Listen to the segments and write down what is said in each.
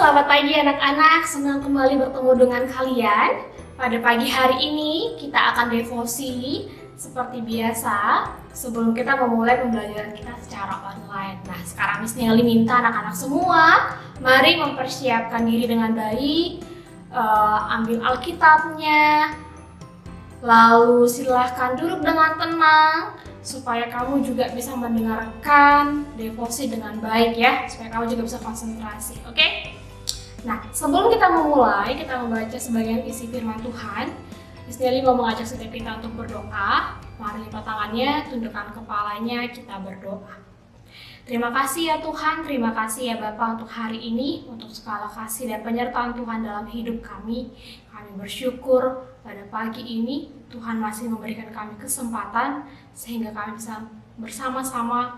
selamat pagi anak-anak, senang kembali bertemu dengan kalian. Pada pagi hari ini kita akan devosi seperti biasa sebelum kita memulai pembelajaran kita secara online. Nah, sekarang Miss Nelly minta anak-anak semua, mari mempersiapkan diri dengan baik, ambil Alkitabnya, lalu silahkan duduk dengan tenang supaya kamu juga bisa mendengarkan devosi dengan baik ya, supaya kamu juga bisa konsentrasi, oke? Nah, sebelum kita memulai, kita membaca sebagian isi firman Tuhan. Miss Nelly mau mengajak setiap kita untuk berdoa. Mari lipat tangannya, tundukkan kepalanya, kita berdoa. Terima kasih ya Tuhan, terima kasih ya Bapa untuk hari ini, untuk segala kasih dan penyertaan Tuhan dalam hidup kami. Kami bersyukur pada pagi ini Tuhan masih memberikan kami kesempatan sehingga kami bisa bersama-sama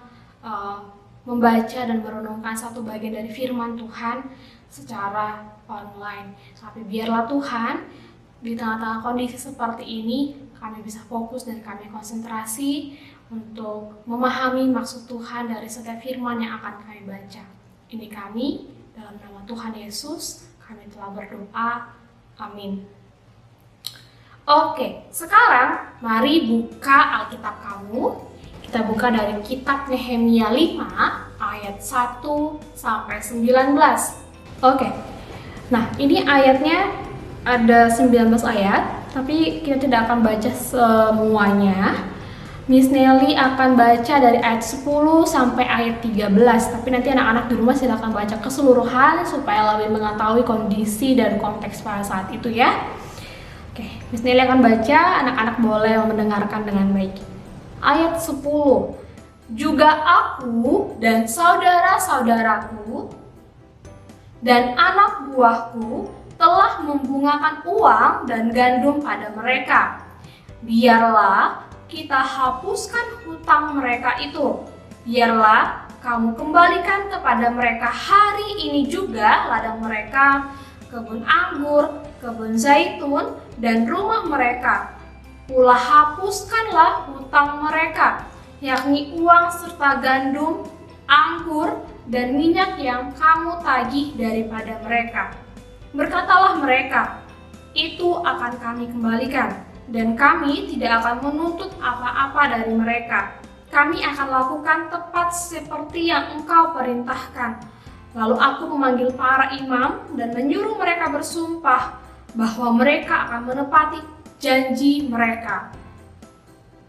membaca dan merenungkan satu bagian dari firman Tuhan secara online. Tapi biarlah Tuhan, di tengah-tengah kondisi seperti ini kami bisa fokus dan kami konsentrasi untuk memahami maksud Tuhan dari setiap firman yang akan kami baca. Ini kami, dalam nama Tuhan Yesus, kami telah berdoa. Amin. Oke, sekarang mari buka Alkitab kamu. Kita buka dari kitab Nehemia 5 ayat 1 sampai 19. Oke. Nah, ini ayatnya ada 19 ayat, tapi kita tidak akan baca semuanya. Miss Nelly akan baca dari ayat 10 sampai ayat 13, tapi nanti anak-anak di rumah silakan baca keseluruhan supaya lebih mengetahui kondisi dan konteks pada saat itu ya. Oke, Miss Nelly akan baca, anak-anak boleh mendengarkan dengan baik. Ayat 10. Juga aku dan saudara-saudaraku dan anak buahku telah membungakan uang dan gandum pada mereka. Biarlah kita hapuskan hutang mereka itu. Biarlah kamu kembalikan kepada mereka hari ini juga ladang mereka, kebun anggur, kebun zaitun, dan rumah mereka. Pula hapuskanlah hutang mereka, yakni uang serta gandum, anggur, dan minyak yang kamu tagih daripada mereka. Berkatalah mereka, itu akan kami kembalikan, dan kami tidak akan menuntut apa-apa dari mereka. Kami akan lakukan tepat seperti yang engkau perintahkan. Lalu aku memanggil para imam dan menyuruh mereka bersumpah bahwa mereka akan menepati janji mereka.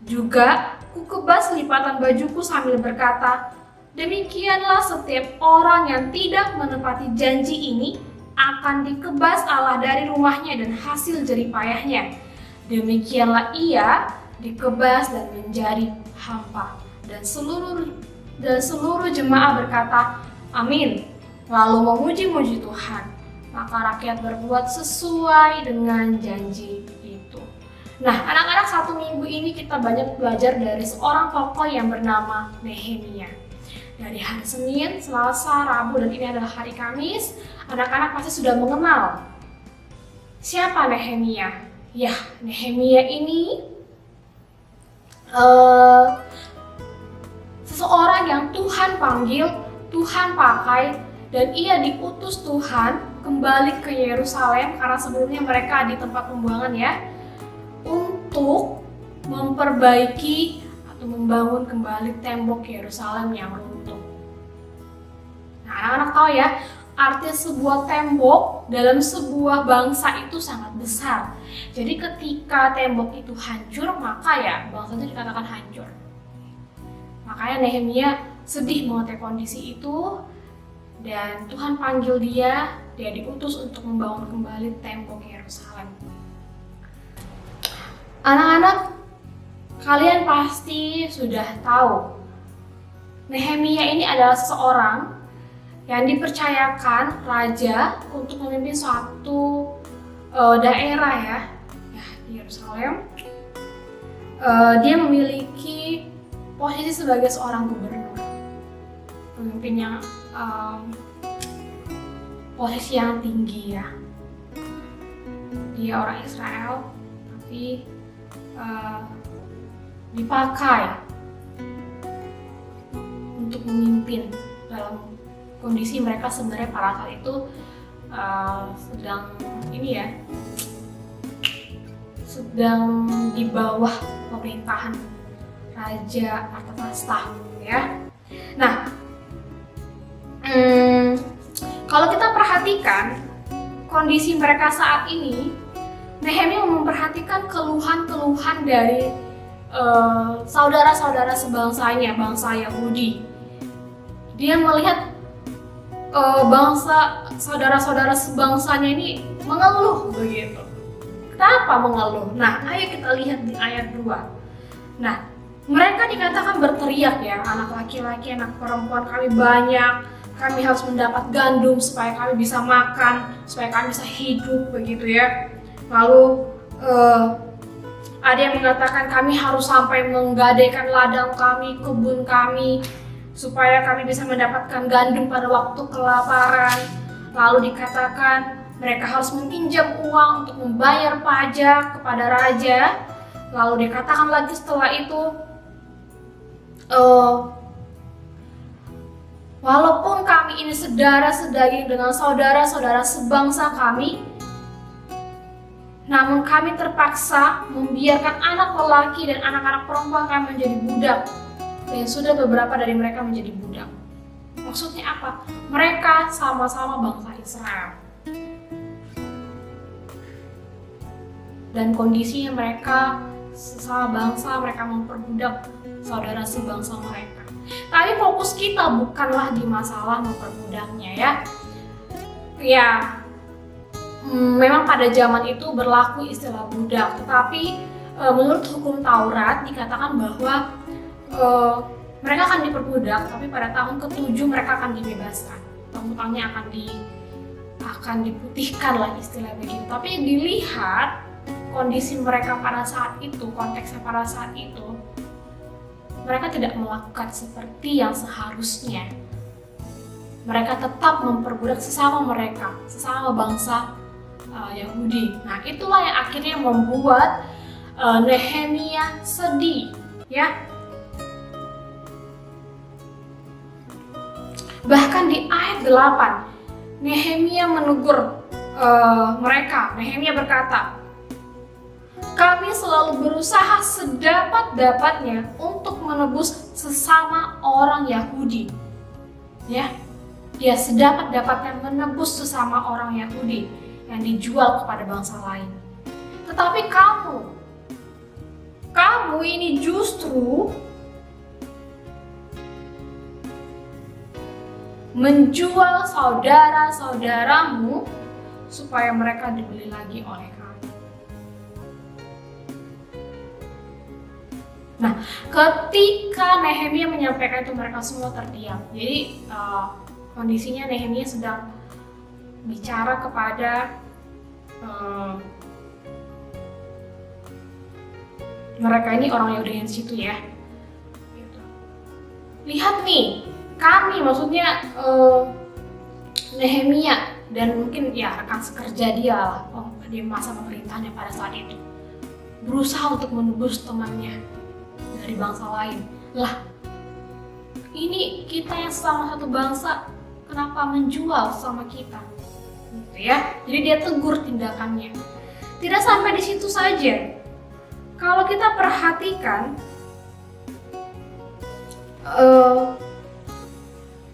Juga kukebas lipatan bajuku sambil berkata, demikianlah setiap orang yang tidak menepati janji ini akan dikebas Allah dari rumahnya dan hasil jeripayahnya. Demikianlah ia dikebas dan menjadi hampa. Dan seluruh jemaah berkata, amin. Lalu memuji-muji Tuhan. Maka rakyat berbuat sesuai dengan janji itu. Nah, anak-anak, satu minggu ini kita banyak belajar dari seorang tokoh yang bernama Nehemia. Dari hari Senin, Selasa, Rabu, dan ini adalah hari Kamis, anak-anak pasti sudah mengenal siapa Nehemia. Ya, Nehemia ini seseorang yang Tuhan panggil, Tuhan pakai, dan ia diutus Tuhan kembali ke Yerusalem karena sebelumnya mereka di tempat pembuangan ya, untuk memperbaiki atau membangun kembali tembok Yerusalem yang runtuh. Nah, anak-anak tahu ya, arti sebuah tembok dalam sebuah bangsa itu sangat besar. Jadi ketika tembok itu hancur, maka ya bangsa itu dikatakan hancur. Makanya Nehemia sedih mengenai kondisi itu, dan Tuhan panggil dia diutus untuk membangun kembali tembok Yerusalem. Anak-anak, kalian pasti sudah tahu Nehemia ini adalah seseorang yang dipercayakan raja untuk memimpin suatu daerah ya di Yerusalem. Dia memiliki posisi sebagai seorang gubernur, pemimpin yang posisi yang tinggi ya. Dia orang Israel, tapi dipakai untuk memimpin dalam kondisi mereka sebenarnya pada saat itu sedang ini ya, sedang di bawah pemerintahan Raja Artashasta ya. Nah, kalau kita perhatikan kondisi mereka saat ini, Nehemia memperhatikan keluhan-keluhan dari saudara-saudara sebangsanya, bangsa Yahudi. Dia melihat saudara-saudara sebangsanya ini mengeluh begitu. Kenapa mengeluh? Nah, ayo kita lihat di ayat 2. Nah, mereka dikatakan berteriak ya, anak laki-laki, anak perempuan kami banyak, kami harus mendapat gandum supaya kami bisa makan, supaya kami bisa hidup begitu ya. Lalu ada yang mengatakan kami harus sampai menggadaikan ladang kami, kebun kami, supaya kami bisa mendapatkan gandum pada waktu kelaparan. Lalu dikatakan mereka harus meminjam uang untuk membayar pajak kepada raja. Lalu dikatakan lagi setelah itu, walaupun kami ini saudara sedaging dengan saudara-saudara sebangsa kami, namun kami terpaksa membiarkan anak lelaki dan anak-anak perempuan kami menjadi budak. Dan sudah beberapa dari mereka menjadi budak. Maksudnya apa? Mereka sama-sama bangsa Israel. Dan kondisinya mereka sesama bangsa, mereka memperbudak saudara sebangsa mereka. Tapi fokus kita bukanlah di masalah memperbudaknya ya. Ya, memang pada zaman itu berlaku istilah budak, tetapi menurut hukum Taurat dikatakan bahwa mereka akan diperbudak, tapi pada tahun ke-7 mereka akan dibebaskan. Hutang-hutangnya akan diputihkan lah istilah begitu. Tapi dilihat kondisi mereka pada saat itu, konteksnya pada saat itu, mereka tidak melakukan seperti yang seharusnya. Mereka tetap memperbudak sesama mereka, sesama bangsa Yahudi. Nah, itulah yang akhirnya membuat Nehemia sedih, ya. Bahkan di ayat 8, Nehemia menegur mereka. Nehemia berkata, kami selalu berusaha sedapat-dapatnya untuk menebus sesama orang Yahudi. Ya, dia sedapat-dapatnya menebus sesama orang Yahudi yang dijual kepada bangsa lain. Tetapi kamu ini justru menjual saudara-saudaramu supaya mereka dibeli lagi oleh kami. Nah, ketika Nehemia menyampaikan itu, mereka semua terdiam. Jadi kondisinya Nehemia sedang bicara kepada mereka ini orang Yahudi di situ ya. Lihat nih, kami, maksudnya Nehemia dan mungkin ya rekan sekerja dia lah di masa pemerintahnya pada saat itu, berusaha untuk menebus temannya dari bangsa lain. Lah, ini kita yang sama satu bangsa, kenapa menjual sama kita? Gitu ya. Jadi dia tegur tindakannya. Tidak sampai di situ saja. Kalau kita perhatikan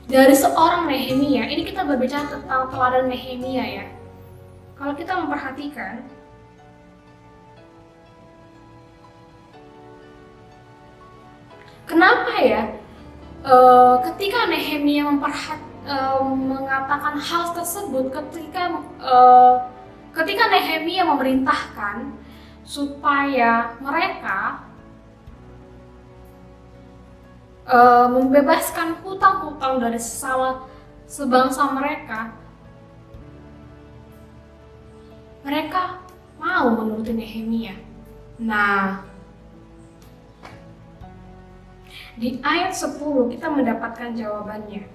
dari seorang Nehemia, ini kita berbicara tentang teladan Nehemia ya. Kalau kita memperhatikan, kenapa ya ketika Nehemia mengatakan hal tersebut, ketika Nehemia memerintahkan supaya mereka membebaskan hutang-hutang dari sesama sebangsa mereka mau menuruti Nehemia. Nah, di ayat 10 kita mendapatkan jawabannya.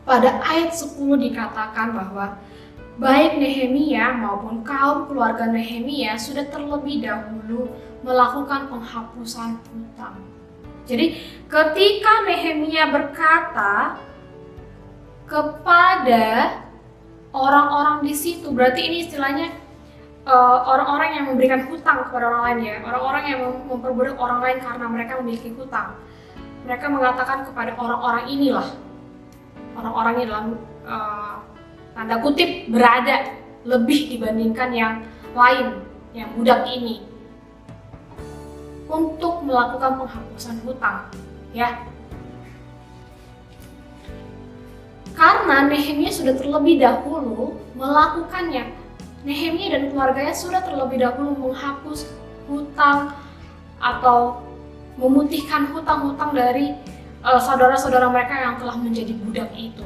Pada ayat 10 dikatakan bahwa baik Nehemia maupun kaum keluarga Nehemia sudah terlebih dahulu melakukan penghapusan hutang. Jadi ketika Nehemia berkata kepada orang-orang di situ, berarti ini istilahnya orang-orang yang memberikan hutang kepada orang lain ya, orang-orang yang memperbudak orang lain karena mereka memiliki hutang. Mereka mengatakan kepada orang-orang inilah, orang-orang ini dalam tanda kutip berada lebih dibandingkan yang lain, yang budak ini, untuk melakukan penghapusan hutang, ya. Karena Nehemia sudah terlebih dahulu melakukannya. Nehemia dan keluarganya sudah terlebih dahulu menghapus hutang atau memutihkan hutang-hutang dari saudara-saudara mereka yang telah menjadi budak itu.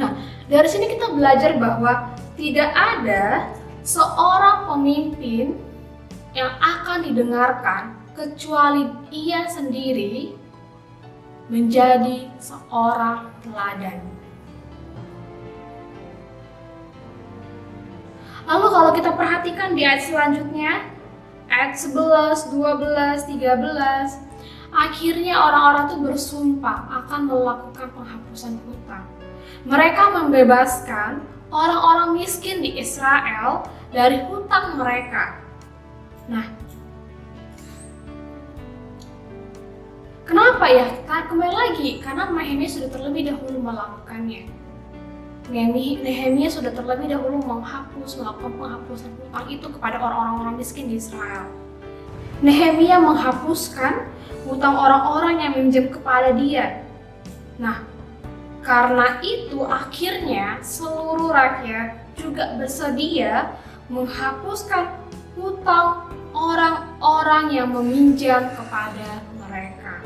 Nah, dari sini kita belajar bahwa tidak ada seorang pemimpin yang akan didengarkan kecuali ia sendiri menjadi seorang teladan. Lalu kalau kita perhatikan di ayat selanjutnya, ayat 11, 12, 13, akhirnya orang-orang itu bersumpah akan melakukan penghapusan hutang. Mereka membebaskan orang-orang miskin di Israel dari hutang mereka. Nah, kenapa ya? Kembali lagi, karena Nehemia sudah terlebih dahulu melakukannya. Nehemia sudah terlebih dahulu melakukan penghapusan hutang itu kepada orang-orang miskin di Israel. Nehemia menghapuskan hutang orang-orang yang meminjam kepada dia. Nah, karena itu akhirnya seluruh rakyat juga bersedia menghapuskan hutang orang-orang yang meminjam kepada mereka.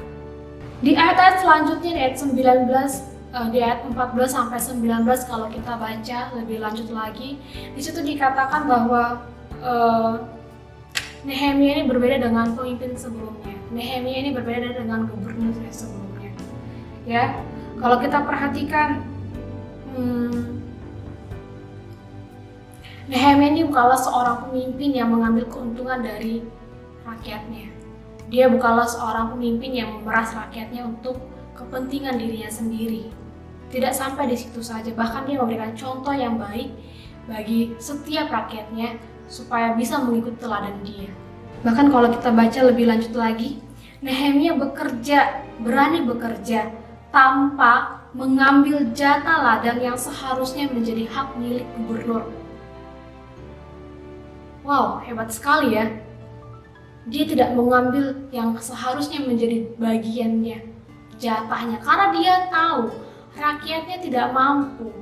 Di ayat selanjutnya, di ayat 19, di ayat 14 sampai 19, kalau kita baca lebih lanjut lagi, di situ dikatakan bahwa Nehemia ini berbeda dengan pemimpin sebelumnya. Nehemia ini berbeda dengan gubernur sebelumnya. Ya, kalau kita perhatikan, Nehemia ini bukanlah seorang pemimpin yang mengambil keuntungan dari rakyatnya. Dia bukanlah seorang pemimpin yang memeras rakyatnya untuk kepentingan dirinya sendiri. Tidak sampai di situ saja, bahkan dia memberikan contoh yang baik bagi setiap rakyatnya supaya bisa mengikuti teladan dia. Bahkan kalau kita baca lebih lanjut lagi, Nehemia berani bekerja tanpa mengambil jatah ladang yang seharusnya menjadi hak milik gubernur. Wow, hebat sekali ya. Dia tidak mengambil yang seharusnya menjadi bagiannya, jatahnya, karena dia tahu rakyatnya tidak mampu.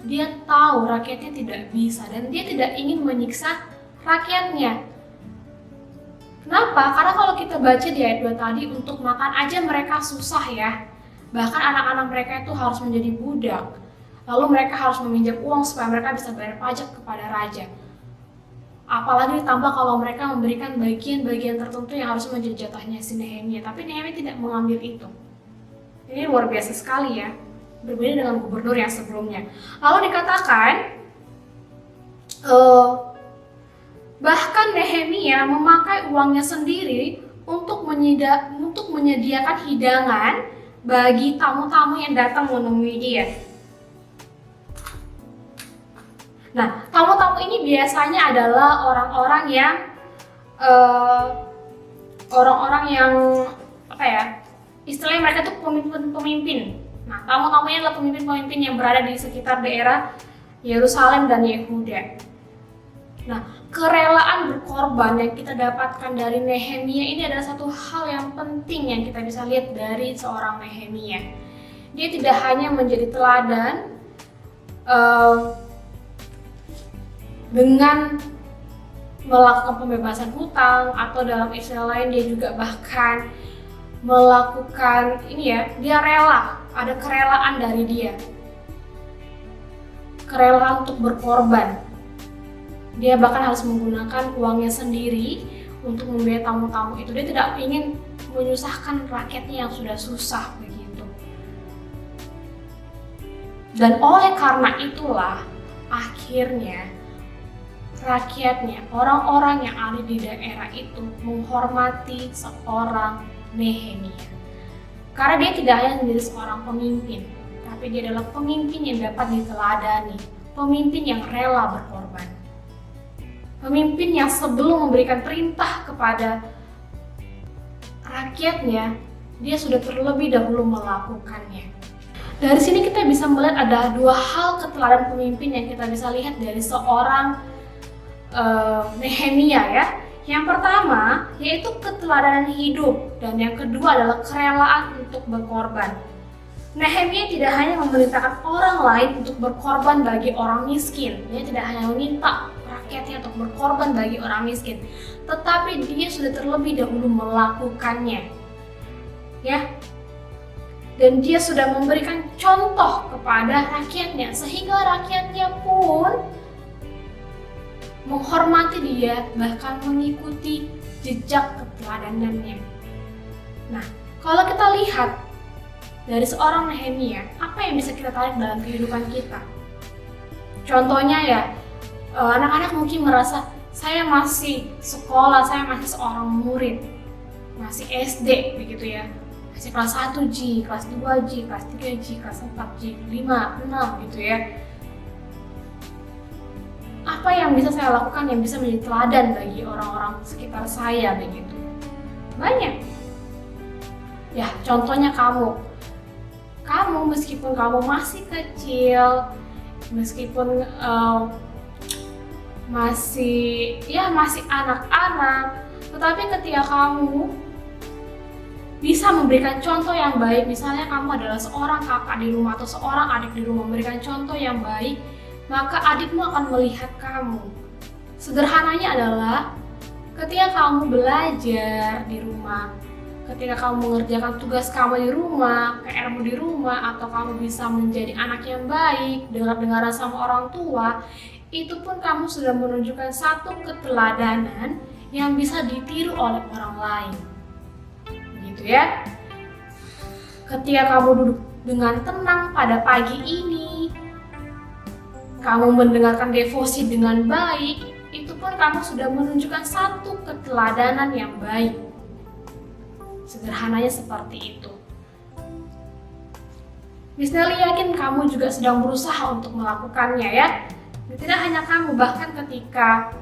Dia tahu rakyatnya tidak bisa dan dia tidak ingin menyiksa rakyatnya. Kenapa? Karena kalau kita baca di ayat 2 tadi, untuk makan aja mereka susah ya. Bahkan anak-anak mereka itu harus menjadi budak. Lalu mereka harus meminjam uang supaya mereka bisa bayar pajak kepada raja. Apalagi ditambah kalau mereka memberikan bagian-bagian tertentu yang harus menjadi jatahnya si Nehemia. Tapi Nehemia tidak mengambil itu. Ini luar biasa sekali ya. Berbeda dengan gubernur yang sebelumnya. Lalu dikatakan, bahkan Nehemia memakai uangnya sendiri untuk menyediakan hidangan bagi tamu-tamu yang datang menemui dia. Nah, tamu-tamu ini biasanya adalah orang-orang yang istilahnya mereka tuh pemimpin. Nah, tamu-tamunya adalah pemimpin-pemimpin yang berada di sekitar daerah Yerusalem dan Yehuda. Nah, kerelaan berkorban yang kita dapatkan dari Nehemia ini adalah satu hal yang penting yang kita bisa lihat dari seorang Nehemia. Dia tidak hanya menjadi teladan dengan melakukan pembebasan hutang, atau dalam istilah lain dia juga bahkan melakukan dia rela, ada kerelaan dari dia, kerelaan untuk berkorban. Dia bahkan harus menggunakan uangnya sendiri untuk membiayai tamu-tamu itu. Dia tidak ingin menyusahkan rakyatnya yang sudah susah begitu. Dan oleh karena itulah akhirnya rakyatnya, orang-orang yang ada di daerah itu menghormati seorang Nehemia. Karena dia tidak hanya menjadi seorang pemimpin, tapi dia adalah pemimpin yang dapat diteladani, pemimpin yang rela berkorban. Pemimpin yang sebelum memberikan perintah kepada rakyatnya, dia sudah terlebih dahulu melakukannya. Dari sini kita bisa melihat ada dua hal keteladanan pemimpin yang kita bisa lihat dari seorang Nehemia ya. Yang pertama yaitu keteladanan hidup, dan yang kedua adalah kerelaan untuk berkorban. Nehemia tidak hanya memerintahkan orang lain untuk berkorban bagi orang miskin, dia tidak hanya meminta rakyatnya untuk berkorban bagi orang miskin, tetapi dia sudah terlebih dahulu melakukannya. Ya. Dan dia sudah memberikan contoh kepada rakyatnya, sehingga rakyatnya pun menghormati dia, bahkan mengikuti jejak keteladanannya. Nah, kalau kita lihat dari seorang Nehemia, apa yang bisa kita tarik dalam kehidupan kita? Contohnya ya, anak-anak mungkin merasa saya masih sekolah, saya masih seorang murid, masih SD begitu ya, masih kelas 1G, kelas 2G, kelas 3G, kelas 4G, 5, 6 gitu ya. Apa yang bisa saya lakukan yang bisa menjadi teladan bagi orang-orang sekitar saya begitu? Banyak. Ya, contohnya kamu meskipun kamu masih kecil, meskipun masih anak-anak, tetapi ketika kamu bisa memberikan contoh yang baik, misalnya kamu adalah seorang kakak di rumah atau seorang adik di rumah memberikan contoh yang baik, maka adikmu akan melihat kamu. Sederhananya adalah ketika kamu belajar di rumah, ketika kamu mengerjakan tugas kamu di rumah, PR-mu di rumah, atau kamu bisa menjadi anak yang baik, dengar-dengaran sama orang tua, itu pun kamu sudah menunjukkan satu keteladanan yang bisa ditiru oleh orang lain. Begitu ya. Ketika kamu duduk dengan tenang pada pagi ini, kamu mendengarkan devosi dengan baik, itu pun kamu sudah menunjukkan satu keteladanan yang baik. Sederhananya seperti itu. Miss Nelly yakin kamu juga sedang berusaha untuk melakukannya ya. Tidak hanya kamu, bahkan ketika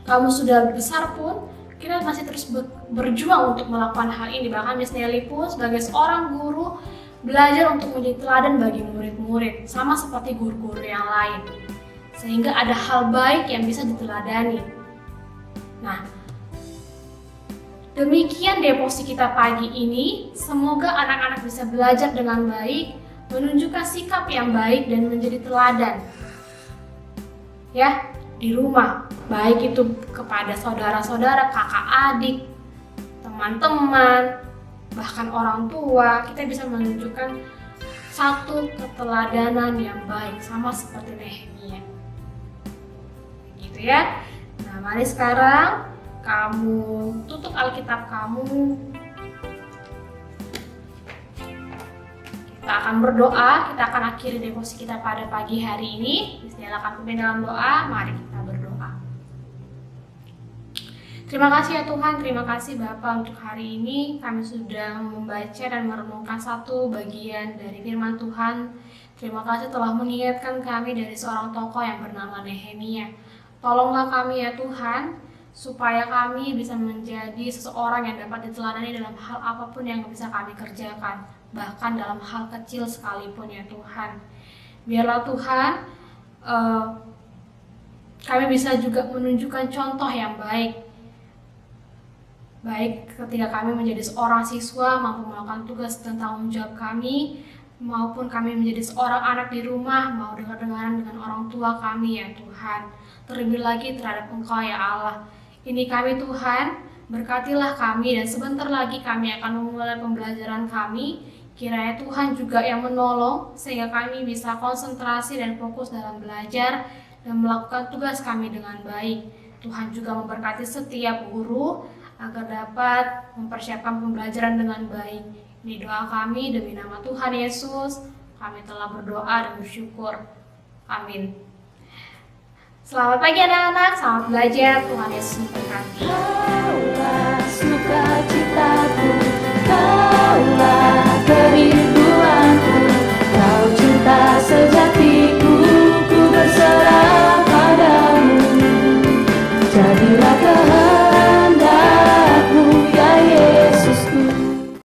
kamu sudah besar pun, kita masih terus berjuang untuk melakukan hal ini. Bahkan Miss Nelly pun sebagai seorang guru belajar untuk menjadi teladan bagi murid-murid, sama seperti guru-guru yang lain. Sehingga ada hal baik yang bisa diteladani. Nah, demikian devosi kita pagi ini. Semoga anak-anak bisa belajar dengan baik, menunjukkan sikap yang baik dan menjadi teladan. Ya, di rumah, baik itu kepada saudara-saudara, kakak adik, teman-teman, bahkan orang tua, kita bisa menunjukkan satu keteladanan yang baik, sama seperti Nehemia. Gitu ya. Nah, mari sekarang kamu tutup Alkitab kamu. Kita akan berdoa, kita akan akhiri devosi kita pada pagi hari ini. Silakan pimpin dalam doa, mari kita berdoa. Terima kasih ya Tuhan, terima kasih Bapa untuk hari ini. Kami sudah membaca dan merenungkan satu bagian dari firman Tuhan. Terima kasih telah mengingatkan kami dari seorang tokoh yang bernama Nehemia. Tolonglah kami ya Tuhan, supaya kami bisa menjadi seseorang yang dapat diteladani dalam hal apapun yang bisa kami kerjakan, bahkan dalam hal kecil sekalipun ya Tuhan. Biarlah Tuhan, kami bisa juga menunjukkan contoh yang baik ketika kami menjadi seorang siswa mampu melakukan tugas dan tanggung jawab kami, maupun kami menjadi seorang anak di rumah mau dengar-dengaran dengan orang tua kami ya Tuhan. Terlebih lagi terhadap Engkau ya Allah. Ini kami Tuhan, berkatilah kami, dan sebentar lagi kami akan memulai pembelajaran kami. Kiranya Tuhan juga yang menolong sehingga kami bisa konsentrasi dan fokus dalam belajar dan melakukan tugas kami dengan baik. Tuhan juga memberkati setiap guru agar dapat mempersiapkan pembelajaran dengan baik. Ini doa kami demi nama Tuhan Yesus. Kami telah berdoa dan bersyukur. Amin. Selamat pagi anak-anak, selamat belajar, Tuhan Yesus memberkati.